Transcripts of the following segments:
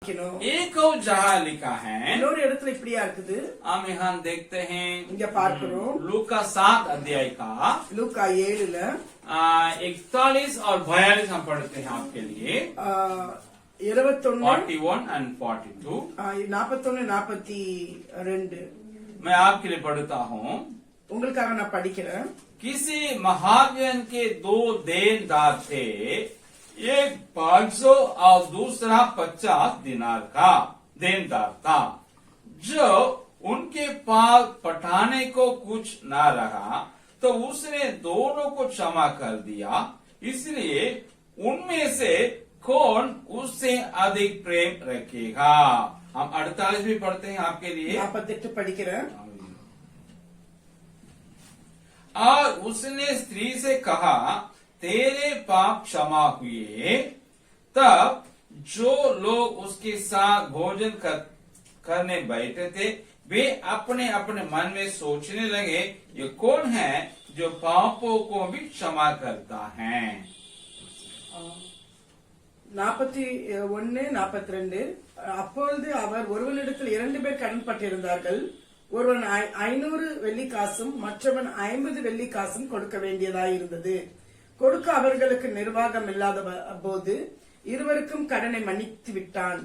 एक और जगह लिखा है, இன்னொரு இடத்துல இப்படியா இருக்குது. हम यहाँ देखते हैं இங்க பார்க்கிறோம் लूका 7 अध्याय का லூக்கா 7ல 41 और 42 हम पढ़ते हैं आपके लिए. 21 41 and 42 41 42 मैं आपके लिए पढ़ता हूँ. உங்களுக்காக நான் படிக்கிறேன். किसी महाजन के 2 देनदार थे, एक 500 और दूसरा 50 दिनार का देनदार था. जो उनके पास पठाने को कुछ न रहा तो उसने दोनों को क्षमा कर दिया. इसलिए उनमें से कौन उससे अधिक प्रेम रखेगा. हम 48 भी पढ़ते हैं आपके लिए. 48 படிக்கிறேன். और उसने स्त्री से कहा, तेरे पाप क्षमा हुए. तब जो लोग उसके साथ भोजन करने बैठे थे वे अपने अपने मन में सोचने लगे, ये कौन है जो पापों को भी क्षमा करता है. 41 42 அப்பொழுது அவர் ஒருவனிடத்தில் 2 பேர் கடன்பட்டிருந்தார்கள். ஒருவன் 500 வெள்ளிக்காசும் மற்றவன் 50 வெள்ளிக்காசும் கொடுக்க வேண்டியதாயிருந்தது. கொடுக்க அவர்களுக்கு நிர்வாகம் இல்லாத போது இருவருக்கும் கடனை மன்னித்து விட்டான்.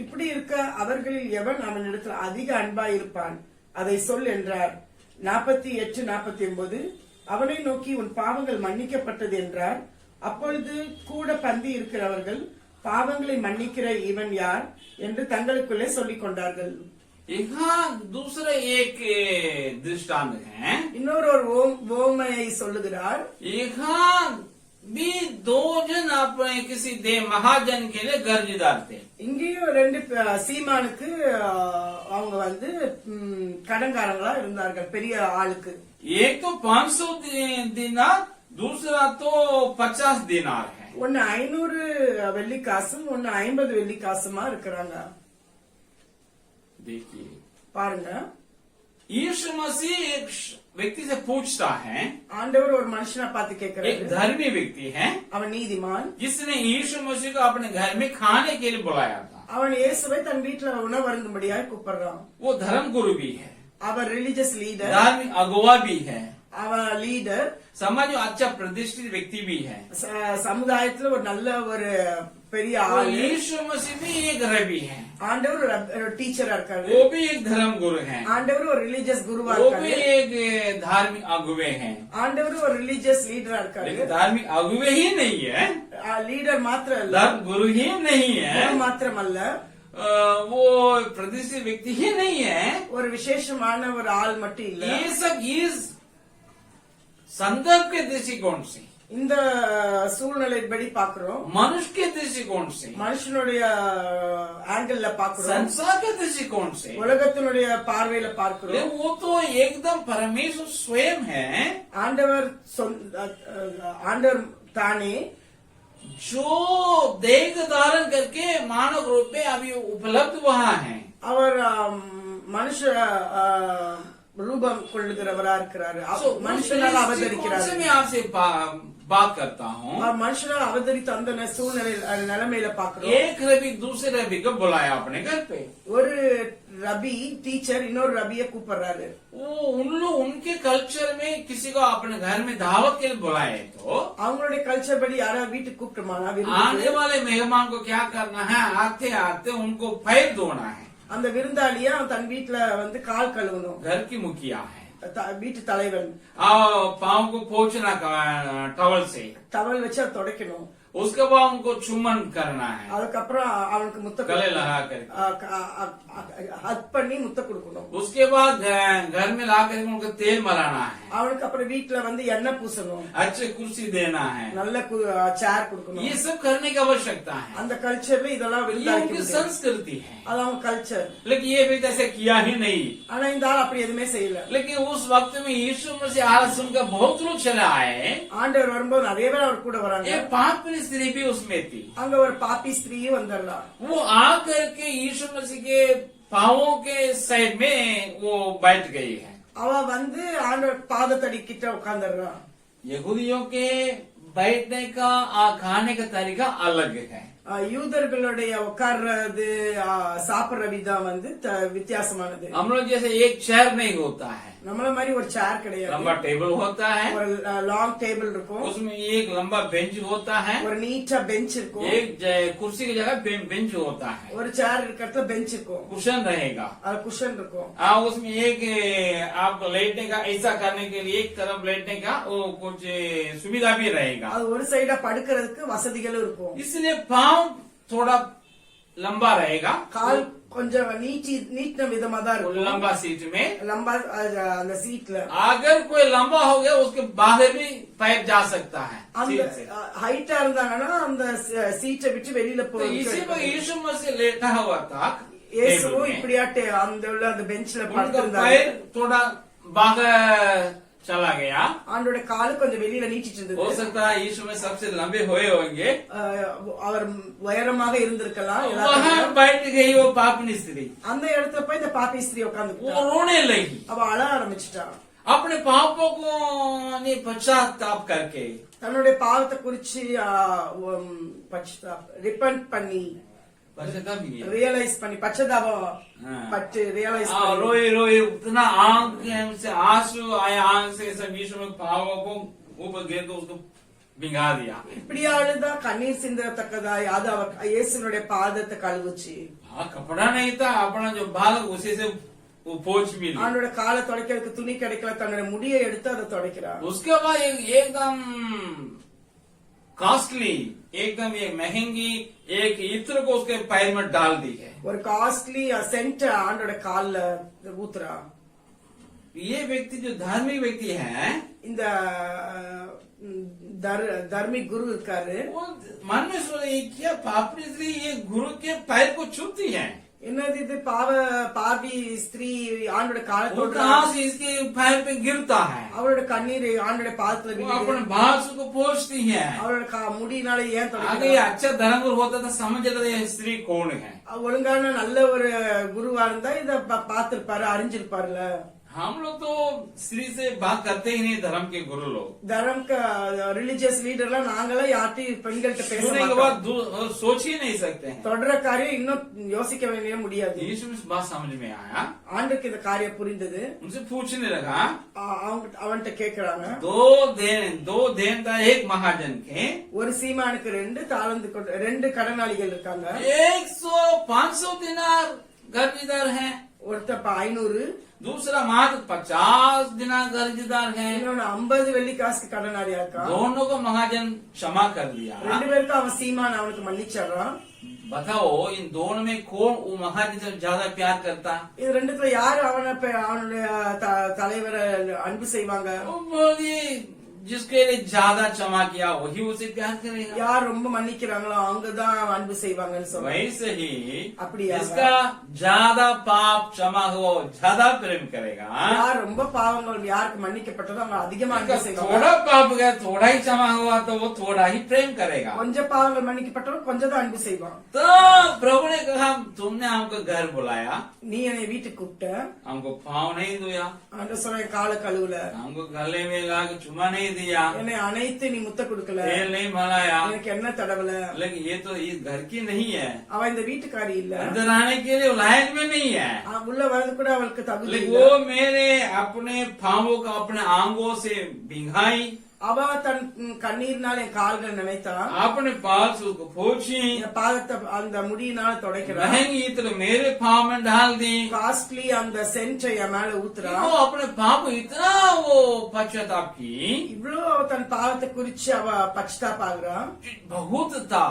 இப்படி இருக்க அவர்களில் எவன் அவனிடத்தில் அதிக அன்பாயிருப்பான், அதை சொல் என்றார். 48 49 அவனை நோக்கி உன் பாவங்கள் மன்னிக்கப்பட்டது என்றார். அப்பொழுது கூட பந்தி இருக்கிறவர்கள் பாவங்களை மன்னிக்கிற இவன் யார் என்று தங்களுக்குள்ளே சொல்லிக் கொண்டார்கள். यहाँ दूसरा एक दृष्टांत है. இன்னொரு ஒரு ஓமையை சொல்லுகிறார். यहाँ भी 2 जन अपने किसी महाजन के लिए कर्जदार थे. இங்கேயும் 2 சீமானுக்கு அவங்க கடன்காரங்களா இருந்தார்கள், பெரிய ஆளுக்கு. एक तो 500 दिनार, दूसरा तो 50 दिनार है. ஒன்னு 500 வெள்ளிக்காசும் ஒன்னு 50 வெள்ளிக்காசுமா இருக்கிறாங்க. देखिए பாருங்க, यीशु मसीह एक व्यक्ति से पूछता है. ஆண்டவர் ஒரு மனுஷனை பார்த்து கேட்கிறாரு. एक धर्मी व्यक्ति है, அவன் நீதிமான், जिसने यीशु मसीह को अपने घर में खाने के लिए बुलाया था. அவன் இயேசுவை தன் வீட்டுல உணவு அருந்தும்படியாக கூப்பிடுறான். वो धर्म गुरु भी है, அவர் ரிலிஜியஸ் லீடர், धार्मिक अगुवा भी है, அவன் லீடர், समाज में अच्छा प्रतिष्ठित व्यक्ति भी है. சமுதாயத்துல ஒரு நல்ல ஒரு பெரிய ஆள். यीशु मसीह भी एक रबी है, ஆண்டவர் ஒரு டீச்சரா இருக்காரு. वो भी एक धर्म गुरु है, ஆண்டவர் ஒரு ரிலிஜியஸ் குருவா वो இருக்காரு. भी एक धार्मिक अगुवे हैं. ஆண்டவர் ஒரு ரிலிஜியஸ் லீடரா இருக்காரு. लेकिन धार्मिक अगुवे ही नहीं है, லீடர் மாத்திரம் இல்ல, धर्म गुरु ही नहीं है, மாத்திரம் அல்ல, वो प्रतिष्ठित व्यक्ति ही नहीं है, ஒரு விசேஷமான ஒரு ஆள் மட்டும் இல்ல. ये सब इस संदर्भ के दृष्टिकोण से, இந்த சூழ்நிலைப்படி பாக்குறோம். मनुष्य के दृष्टिकोण से, மனுஷனுடைய ஆங்கிள் பாக்குறோம், संसार के दृष्टिकोण से, உலகத்தினுடைய பார்வையில பார்க்கிறோம். वो तो एकदम परमेश्वर स्वयं है, ஆண்டவர் தானே, जो देह धारण करके मानव रूप में अभी उपलब्ध वहाँ है. அவர் மனுஷ ரூபம் கொள்ளுகிறவரா இருக்கிறாரு. மனுஷனால அவதரிக்கிறார். मैं आपसे बात करता हूँ. மனுஷனால அவதரித்த அந்த சூழ்நிலை நிலைமையில பாக்குறோம். एक रबी दूसरे रबी को बुलाया अपने घर पे. ஒரு ரபி டீச்சர் இன்னொரு ரபிய கூப்பிடுறாரு. वो उनके कल्चर में किसी को अपने घर में दावत के लिए बुलाए तो அவங்களுடைய கல்ச்சர் படி யாராவது வீட்டுக்கு கூப்பிட்டுமானா, आने वाले मेहमान को क्या करना है, आते आते उनको पैर धोना है. அந்த விருந்தாளியா தன் வீட்டுல கால் கழுவணும். घर की मुखिया है, வீட்டு தலைவன். पाँव को पोंछना टवल से, டவல் வச்சு அதை துடைக்கணும். उसके बाद उनको चुम्बन करना है, அதுக்கப்புறம் அவனுக்கு முத்த गले लगा कर. ஹக் பண்ணி முத்த கொடுக்கணும். उसके बाद घर में ला कर उनको तेल मलाना है, அவனுக்கு அப்புறம் வீட்டுல எண்ணெய் பூசணும், अच्छे कुर्सी देना है, நல்ல சேர் கொடுக்கணும். ये सब करने की आवश्यकता है. அந்த கல்ச்சர்ல இதெல்லாம் ये उनकी संस्कृति है, அது அவங்க கல்ச்சர். लेकिन ये भी ऐसे किया ही नहीं. ஆனா இந்த ஆள் அப்படி எதுவுமே செய்யல. लेकिन उस वक्त में यीशु मसीह आवाज सुनकर बहुत लोग चले आए. ஆண்டவர் வரும்போது நிறைய பேர் அவர் கூட வராங்க. एक पापी स्त्री भी उसमें थी. அங்க ஒரு பாப்பி ஸ்திரீயும் வந்துடுறா. वो आकर के यीशु मसीह के पांवों के साइड में वो बैठ गई है. அவ ஆண்டவர் பாதத்தடி கிட்ட உட்கார்ந்துடுறா. यहूदियों के बैठने का और खाने का तरीका अलग है. யூதர்களுடைய உட்கார்றது சாப்பிடுற விதம் வந்து வித்தியாசமானது. हम लोग जैसे एक चेयर नहीं होता है, நம்மள மாதிரி ஒரு சேர் கிடையாது. लंबा टेबल होता है, ஒரு லாங் டேபிள் இருக்கும், उसमें एक लंबा बेंच होता है, ஒரு நீட்டா பெஞ்ச் இருக்கும், एक कुर्सी की जगह बेंच होता है, ஒரு சேர் இருக்கிறது பெஞ்ச் இருக்கும், कुशन रहेगा, குஷன் இருக்கும். उसमें एक आपको लेटने का, ऐसा करने के लिए एक तरफ लेटने का वो कुछ सुविधा भी रहेगा, அது ஒரு சைடா படுக்கிறதுக்கு வசதிகளும் இருக்கும். इसलिए पाँव थोड़ा लंबा रहेगा, கால் கொஞ்சம் நீட்டின விதமா தான் இருக்கும், लंबा सीट में. லம்பா அந்த சீட்ல. अगर कोई लंबा हो गया उसके बाहर भी पैर जा सकता है அந்த सीट से. ஹைட்டா இருந்தாங்கன்னா அந்த சீட்டை விட்டு வெளியில तो इसी में போய் यीशु मसीह लेटा हुआ था இயேசுவும் இப்படியாட்டு அந்த உள்ள அந்த பெஞ்ச்ல उनका படுத்திருந்தாரு. पैर थोड़ा बाहर चला गया, அவனோட காலு கொஞ்சம் வெளியில நீட்டிட்டு हो இருந்தது. सकता है यीशु में सबसे लंबे हुए होंगे. அவர் உயரமாக இருந்திருக்கலாம். वहां बैठ गई वो पापनी स्त्री, அந்த இடத்துல போய் இந்த பாப்பி ஸ்திரீ वो உட்கார்ந்து रोने लगी, அவ அழ ஆரம்பிச்சிட்டா. अपने पापों को पश्चाताप करके. தன்னுடைய பாவத்தை குறிச்சு ரிப்பன்ட் பண்ணி पश्चाताप ही है. ரியலைஸ் பண்ணி பச்சதாபம் हाँ. பட்டு ரியலைஸ் रोए रोए उतना आंख से आंसू आए, आंख से सब यीशु में पापों को ऊपर गिर तो उसको भिंगा दिया. இப்படியாளுதான் கண்ணீர் சிந்தத்தக்கதாய் அது அவ இயேசுனுடைய பாதத்தை கழுவுச்சு. हाँ, कपड़ा नहीं था, अपना जो बाल उसी से वो पोंछ भी ली. அவனோட காலை துடைக்கிறதுக்கு துணி கிடைக்கல, தன்னுடைய முடியை எடுத்து அதை துடைக்கிறான். उसके बाद एकदम कॉस्टली, एकदम ये महंगी एक इत्र को उसके पैर में डाल दी है. ஒரு காஸ்ட்லி சென்ட் ஆண்டோட கால்ல ஊத்துறா. ये व्यक्ति जो धार्मिक व्यक्ति है, இந்த தர்மிக் குரு இருக்காரு. वो मन में सोच रही क्या पापनी स्त्री ये गुरु के पैर को छूती है, என்னது இது பாவி ஸ்திரீ ஆண்டோட वो காலத்தோட कहाँ से इसके पैर पे गिरता है, அவரோட கண்ணீர் ஆண்டோட பாதத்துல वो விழுது. अपने बाल को पोंछती है. அவரோட முடியினால ஏன் आगे தொடக்கிறார்? ये अच्छा धर्मगुरु होता था, समझ लेता ये स्त्री कौन है. ஒழுங்கான நல்ல ஒரு குருவா இருந்தா இத பாத்திருப்பாரு, அறிஞ்சிருப்பாருல. हम लोग तो स्त्री से बात करते ही नहीं, धर्म के गुरु लोग. தர்ம ரிலிஜியஸ் லீடர்லாம் நாங்களாம் யார்ட்டையும் பெண்கள்கிட்ட பேச सुनने के மாட்டோம். बाद सोच ही नहीं सकते हैं. தொடர காரியம் இன்னும் யோசிக்க வேண்டிய முடியாது. यीशु में बात समझ में आया, ஆண்டுக்கு இந்த காரியம் புரிந்தது. उनसे पूछने लगा. அவன்கிட்ட கேக்குறாங்க, दो देनदार एक महाजन के, ஒரு சீமானுக்கு 2 கடனாளிகள் இருக்காங்க. 500 दिनार कर्जदार हैं, ஒருத்தர் 500, दूसरा मात्र 50 दिनार कर्जदार हैं. இன்னொன்னு 50 வெள்ளி காசுக்கு கடனாளியா இருக்கான். दोनों को महाजन क्षमा कर दिया. 2 பேருக்கும் அவன் சீமான் அவனுக்கு மன்னிச்சிடுறான். बताओ इन दोनों में कौन वो महाजन से ज्यादा प्यार करता? இது ரெண்டுத்துல யாரு அவனுடைய தலைவரை அன்பு செய்வாங்க? वो बोलिए जिसके लिए ज्यादा क्षमा किया वही उसे प्यार करेगा. யார் ரொம்ப மன்னிக்கிறாங்களோ அவங்கதான் அன்பு செய்வாங்கன்னு சொல்றாங்க. वैसे ही அப்படியா? जिसका ज्यादा पाप क्षमा हो ज्यादा प्रेम करेगा. யார் ரொம்ப பாவங்கள் யாருக்கு மன்னிக்கப்பட்டதோ அவங்க அதிகமா அன்பு செய்வாங்க. थोड़ा पाप गया थोड़ा ही क्षमा हुआ तो वो थोड़ा ही प्रेम करेगा. கொஞ்சம் பாவங்கள் மன்னிக்கப்பட்டவன் கொஞ்சம் தான் அன்பு செய்வான். तो प्रभु ने कहा तुमने हमको घर बुलाया, நீ என்னை வீட்டுக்கு கூப்பிட்ட, हमको पाँव नहीं धोया, அந்த சொல்ற கால கழுவுல, हमको गले में लगा के चुमा नहीं दिया, என்னை அணைத்து நீ முத்த கொடுக்கல, तेल नहीं मलाया. எனக்கு என்ன தடவல. लेकिन ये तो इस घर की नहीं है, அவ இந்த வீட்டுக்காரி இல்ல, अंदर आने के लिए लायक में नहीं है. உள்ள வரது கூட அவளுக்கு தகுதி लेकिन இல்ல. वो मेरे अपने पाँवों का अपने आंगों से भिंगाई, அவ தன் கண்ணீர்னால என் கால்கள் நினைத்தா, अपने बाल से उसको पोंछी, என் பாதத்தை அந்த முடியினால துடைக்கிறான். महंगी इत्र मेरे पाँव में डाल दी. காஸ்ட்லி அந்த சென்ட் என் மேல ஊத்துறா. वो अपने पाप को इतना वो पश्चाताप की, இவ்வளவு அவ தன் பாவத்தை குறிச்சு அவ பச்சாத்தாபாகுறா. बहुत था.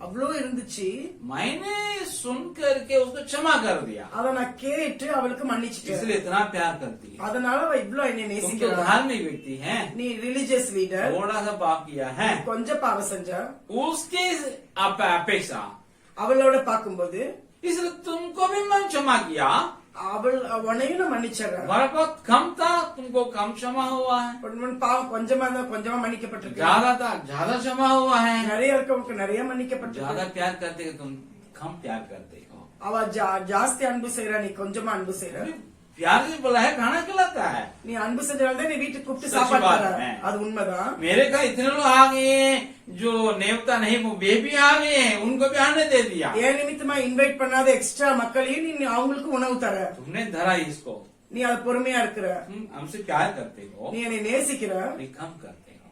அவ்வளவு இருந்துச்சு. मैंने सुन करके उसको क्षमा कर दिया, அத நான் கேட்டு அவளுக்கு மன்னிச்சிட்டேன். इसलिए इतना प्यार करती है. அதனால அவ இவ்வளவு என்னை तुम तो நேசிக்கிறா. धार्मिक व्यक्ति हैं, நீ ரிலிஜியஸ் லீடர், थोड़ा सा पाप किया है, கொஞ்சம் பாவம் செஞ்சா उसकी अपेक्षा, அவளோட பாக்கும்போது इसलिए तुमको भी मैं क्षमा किया. அவள் உன்னையும் நான் மன்னிச்சிடறேன். हमारा पाप कम था, तुमको कम क्षमा हुआ है. பாவம் கொஞ்சமா தான் கொஞ்சமா மன்னிக்கப்பட்டிருக்கு. ज्यादा था ज्यादा क्षमा हुआ है. நிறைய இருக்கவங்களுக்கு நிறைய மன்னிக்கப்பட்டிருக்கு. ज्यादा प्यार करते हो तुम कम प्यार करते हो. அவ ஜாஸ்தி அன்பு செய்யறா, நீ கொஞ்சமா அன்பு செய்யற. प्यार से बुलाया खाना खिलाता है। நீ அன்பு செஞ்சால்தான் நீ வீட்டுக்கு கூப்பிட்டு சச்சி சாப்பாடு பாத் தர. है। அது உண்மைதான். मेरे घर इतने लोग आ गए हैं जो नेवता नहीं वो वे भी आ गए हैं, उनको भी आने दे दिया। ஏன் நிமித்தமா இன்வைட் பண்ணாத எக்ஸ்ட்ரா மக்களையும் நீ அவங்களுக்கு உணவு தர. तुमने धरा इसको। நீ அது பொறுமையா இருக்கிற. हमसे प्यार करते हो, நீ என்னை நேசிக்கிற. नहीं कम करते हो,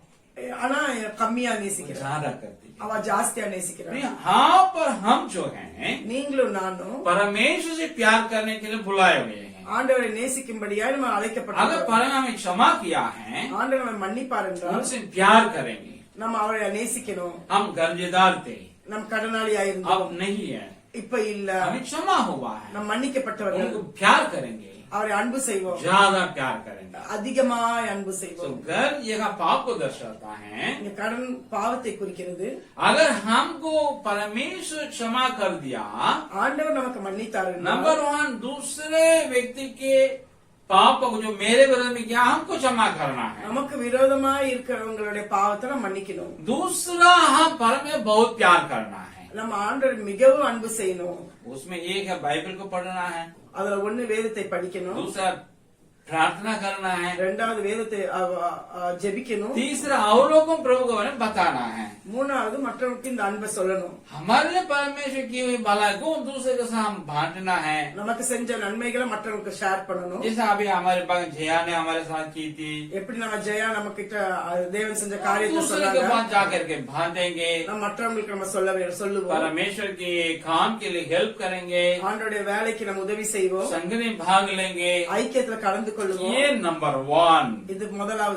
ஆனா கம்மியா நேசிக்கிற. ज्यादा करते हो। அவ ஜாஸ்தியா நேசிக்கிற. हाँ, पर हम जो हैं நீங்களும் நானும் परमेश्वर से प्यार करने के लिए बुलाए हुए हैं। ஆண்டவரை நேசிக்கும்படியா நம்ம अगर அழைக்கப்பட்டோம். परमेश्वर हमें क्षमा किया है, ஆண்டவர் நம்ம மன்னிப்பார் என்றால் उनसे प्यार करेंगे। நம்ம அவரை நேசிக்கணும். हम कर्जदार थे, நம் கடனாளியா இருந்தோம், अब नहीं है, இப்ப இல்ல. हमें क्षमा हुआ है, நம் மன்னிக்கப்பட்டவர்கள். उनको प्यार करेंगे, அவரை அன்பு செய்வோம், ज्यादा प्यार करेंगे। அதிகமாய் அன்பு तो செய்வோம். घर यह पाप को दर्शाता है। இந்த கடன் பாவத்தை குறிக்கிறது. अगर हमको परमेश्वर क्षमा कर दिया, ஆண்டவர் நமக்கு மன்னித்தார் என்றால் नंबर 1 दूसरे व्यक्ति के पाप को जो मेरे विरोध में किया हमको क्षमा करना है। நமக்கு விரோதமாய் இருக்கிறவங்களுடைய பாவத்தை நம்ம மன்னிக்கணும். दूसरा हम परमेश्वर बहुत प्यार करना है। நம்ம ஆண்டவர் மிகவும் அன்பு செய்யணும். उसमें एक है बाइबल को पढ़ना है, அதுல ஒண்ணு வேதத்தை படிக்கணும், दूसरा प्रार्थना करना है, ரெண்டாவது வேதத்தை ஜெபிக்கணும், तीसरा और लोगों प्रभु को बताना है। மூணாவது மற்றவங்களுக்கு இந்த அன்பை சொல்லணும். हमारे लिए परमेश्वर की हुई भलाई को दूसरे के साथ बांटना है। நமக்கு செஞ்ச நன்மைகளை மற்றவங்களுக்கு ஷேர் பண்ணணும். जैसा अभी हमारे पास जया ने हमारे साथ की थी, எப்படி நம்ம ஜெயா நம்ம கிட்ட தேவன் செஞ்ச காரியத்தை दूसरे के சொன்னாங்க, पास जाकर के बांटेंगे, நம்ம மற்றவங்களுக்கு நம்ம சொல்லுவோம். परमेश्वर के काम के लिए हेल्प करेंगे, ஆண்டோடைய வேலைக்கு நம்ம உதவி செய்வோம், संघ में भाग लेंगे। ஐக்கியத்துல கலந்து கொள்ளுவோம். ये नंबर 1। இது முதலாவது.